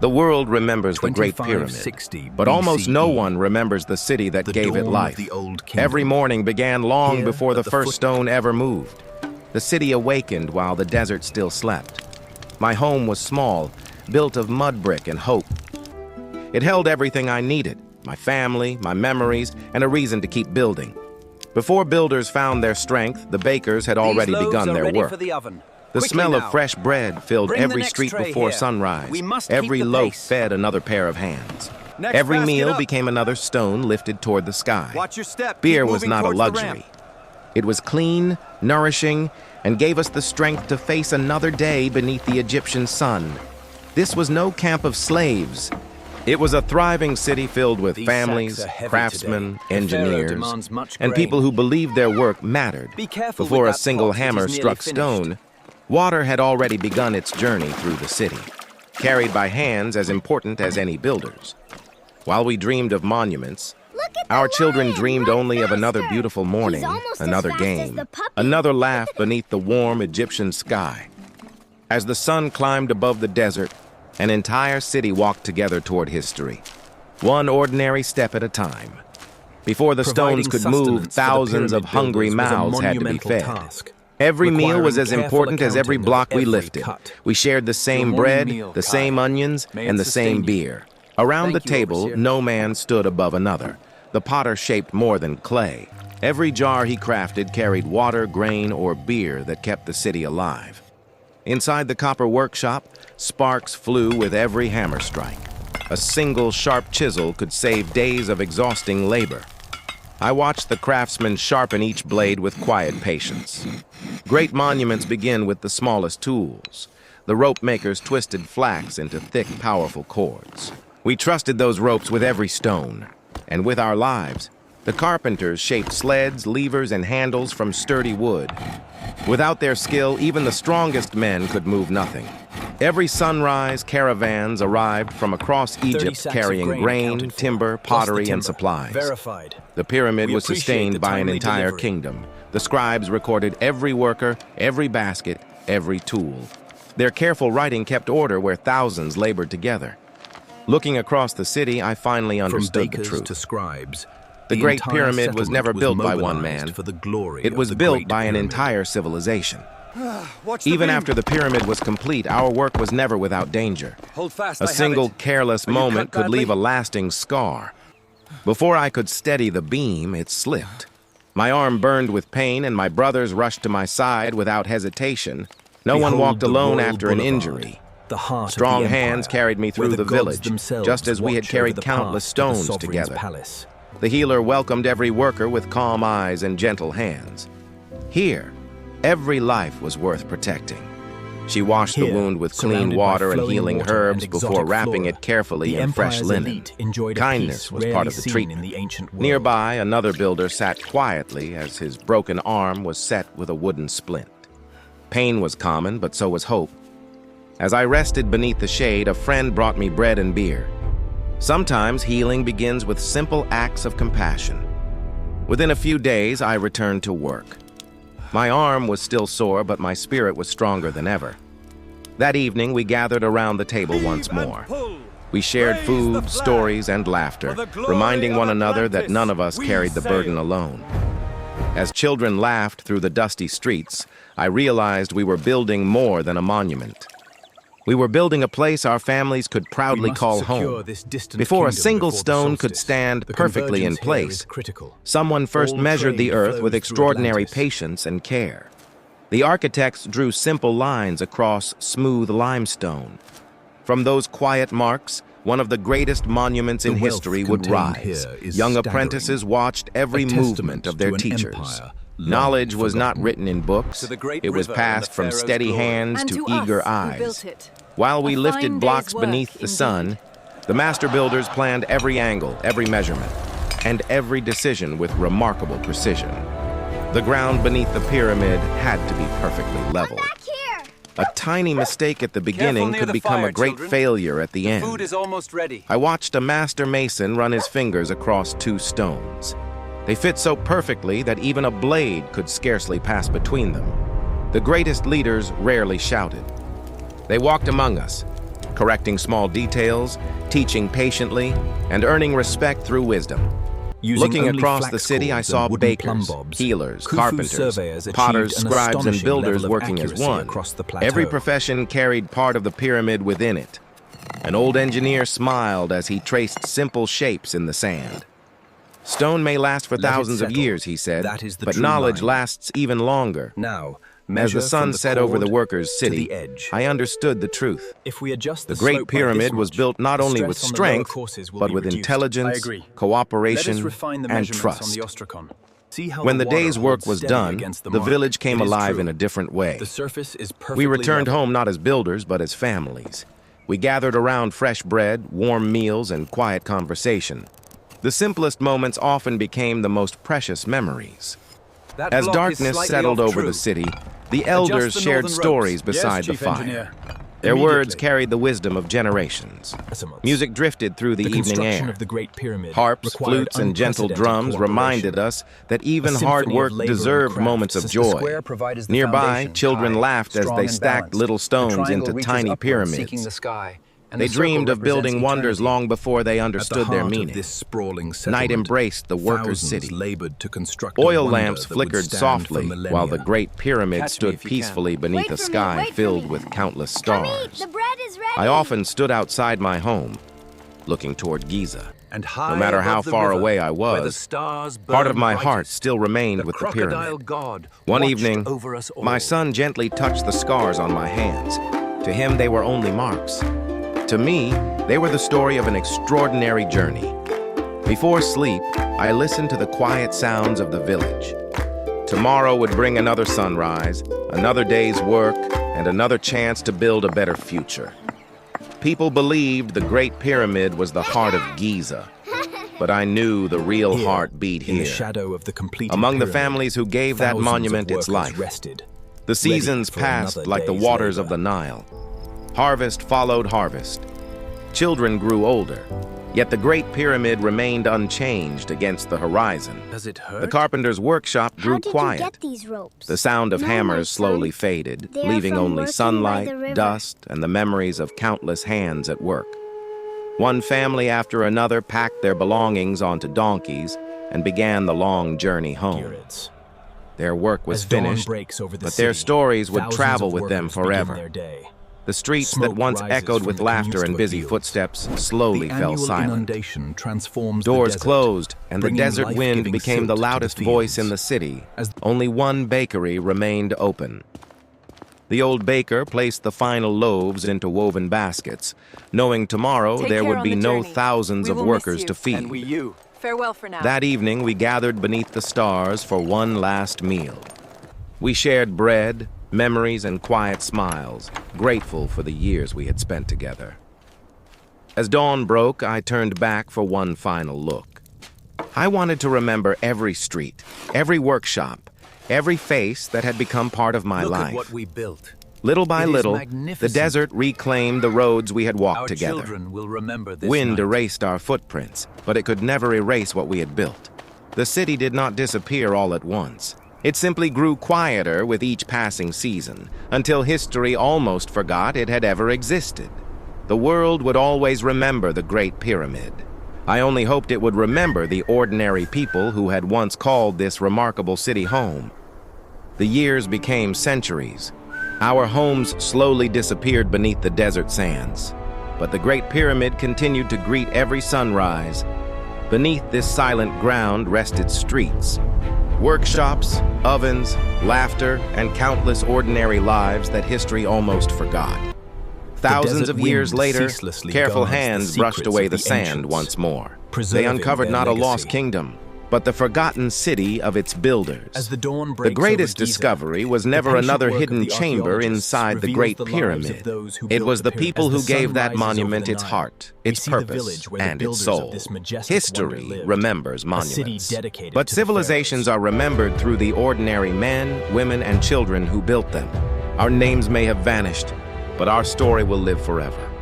The world remembers the Great Pyramid, but almost no one remembers the city that gave it life. Every morning began long before the first stone ever moved. The city awakened while the desert still slept. My home was small, built of mud brick and hope. It held everything I needed, my family, my memories, and a reason to keep building. Before builders found their strength, the bakers had already begun their work. The smell of fresh bread filled every street before sunrise. Every loaf fed another pair of hands. Every meal became another stone lifted toward the sky. Beer was not a luxury. It was clean, nourishing, and gave us the strength to face another day beneath the Egyptian sun. This was no camp of slaves. It was a thriving city filled with families, craftsmen, engineers, and people who believed their work mattered. Before a single hammer struck stone, water had already begun its journey through the city, carried by hands as important as any builders. While we dreamed of monuments, our children dreamed only of another beautiful morning, another game, another laugh beneath the warm Egyptian sky. As the sun climbed above the desert, an entire city walked together toward history, one ordinary step at a time. Before the stones could move, thousands of hungry mouths had to be fed. Every meal was as important as every block we lifted. We shared the same bread, the same onions, and the same beer. Around the table, no man stood above another. The potter shaped more than clay. Every jar he crafted carried water, grain, or beer that kept the city alive. Inside the copper workshop, sparks flew with every hammer strike. A single sharp chisel could save days of exhausting labor. I watched the craftsmen sharpen each blade with quiet patience. Great monuments begin with the smallest tools. The rope makers twisted flax into thick, powerful cords. We trusted those ropes with every stone, and with our lives. The carpenters shaped sleds, levers, and handles from sturdy wood. Without their skill, even the strongest men could move nothing. Every sunrise, caravans arrived from across Egypt carrying grain, timber, pottery, and supplies. The pyramid was sustained by an entire kingdom. The scribes recorded every worker, every basket, every tool. Their careful writing kept order where thousands labored together. Looking across the city, I finally understood the truth. The Great Pyramid was never built by one man. It was built by an entire civilization. Even after the pyramid was complete, our work was never without danger. A single careless moment could leave a lasting scar. Before I could steady the beam, it slipped. My arm burned with pain, and my brothers rushed to my side without hesitation. No one walked alone after an injury. Strong hands carried me through the village, just as we had carried countless stones together. The healer welcomed every worker with calm eyes and gentle hands. Here, every life was worth protecting. She washed the wound with clean water and healing herbs before wrapping it carefully in fresh linen. Kindness was part of the treatment. Nearby, another builder sat quietly as his broken arm was set with a wooden splint. Pain was common, but so was hope. As I rested beneath the shade, a friend brought me bread and beer. Sometimes healing begins with simple acts of compassion. Within a few days, I returned to work. My arm was still sore, but my spirit was stronger than ever. That evening, we gathered around the table once more. We shared food, stories, and laughter, reminding one another that none of us carried the burden alone. As children laughed through the dusty streets, I realized we were building more than a monument. We were building a place our families could proudly call home. Before a single stone could stand perfectly in place, someone first measured the earth with extraordinary patience and care. The architects drew simple lines across smooth limestone. From those quiet marks, one of the greatest monuments in history would rise. Young apprentices watched every movement of their teachers. Knowledge was not written in books. It was passed from steady hands to eager eyes. While we lifted blocks beneath the sun, the master builders planned every angle, every measurement, and every decision with remarkable precision. The ground beneath the pyramid had to be perfectly level. A tiny mistake at the beginning could become a great failure at the end. Food is almost ready. I watched a master mason run his fingers across two stones. They fit so perfectly that even a blade could scarcely pass between them. The greatest leaders rarely shouted. They walked among us, correcting small details, teaching patiently, and earning respect through wisdom. Looking across the city, I saw bakers, healers, carpenters, potters, scribes, and builders working as one. Every profession carried part of the pyramid within it. An old engineer smiled as he traced simple shapes in the sand. Stone may last for thousands of years, he said, but knowledge lasts even longer. Now, as the sun set over the workers' city, I understood the truth. The Great Pyramid was built not only with strength, but with intelligence, cooperation, and trust. When the day's work was done, the village came alive in a different way. We returned home not as builders, but as families. We gathered around fresh bread, warm meals, and quiet conversation. The simplest moments often became the most precious memories. As darkness settled over the city, the elders shared stories beside the fire. Their words carried the wisdom of generations. Music drifted through the evening air. Harps, flutes, and gentle drums reminded us that even hard work deserved moments of joy. Nearby, children laughed as they stacked little stones into tiny pyramids. They dreamed of building wonders long before they understood their meaning. Night embraced the workers' city. Oil lamps flickered softly while the Great Pyramid stood peacefully beneath a sky filled with countless stars. I often stood outside my home, looking toward Giza. No matter how far away I was, part of my heart still remained with the pyramid. One evening, my son gently touched the scars on my hands. To him, they were only marks. To me, they were the story of an extraordinary journey. Before sleep, I listened to the quiet sounds of the village. Tomorrow would bring another sunrise, another day's work, and another chance to build a better future. People believed the Great Pyramid was the heart of Giza, but I knew the real heart beat here, among the families who gave that monument its life. The seasons passed like the waters of the Nile. Harvest followed harvest. Children grew older, yet the Great Pyramid remained unchanged against the horizon. Does it hurt? The carpenter's workshop grew quiet. How did you get these ropes? The sound of hammers slowly faded, leaving only sunlight, dust, and the memories of countless hands at work. One family after another packed their belongings onto donkeys and began the long journey home. Their work was finished, but their stories would travel with them forever. The streets that once echoed with laughter and busy footsteps slowly fell silent. Doors closed, and the desert wind became the loudest voice in the city. Only one bakery remained open. The old baker placed the final loaves into woven baskets, knowing tomorrow there would be no thousands of workers to feed. Farewell for now. That evening, we gathered beneath the stars for one last meal. We shared bread, memories, and quiet smiles, grateful for the years we had spent together. As dawn broke, I turned back for one final look. I wanted to remember every street, every workshop, every face that had become part of my life. Look at what we built. Little by little, the desert reclaimed the roads we had walked together. Our children will remember this Wind night. erased our footprints, but it could never erase what we had built. The city did not disappear all at once. It simply grew quieter with each passing season, until history almost forgot it had ever existed. The world would always remember the Great Pyramid. I only hoped it would remember the ordinary people who had once called this remarkable city home. The years became centuries. Our homes slowly disappeared beneath the desert sands, but the Great Pyramid continued to greet every sunrise. Beneath this silent ground rested streets, workshops, ovens, laughter, and countless ordinary lives that history almost forgot. Thousands of years later, careful hands brushed away the sand once more. They uncovered not a lost kingdom, but the forgotten city of its builders. The greatest discovery was never another hidden chamber inside the Great Pyramid. It was the people who gave that monument its heart, its purpose, and its soul. History remembers monuments, but civilizations are remembered through the ordinary men, women, and children who built them. Our names may have vanished, but our story will live forever.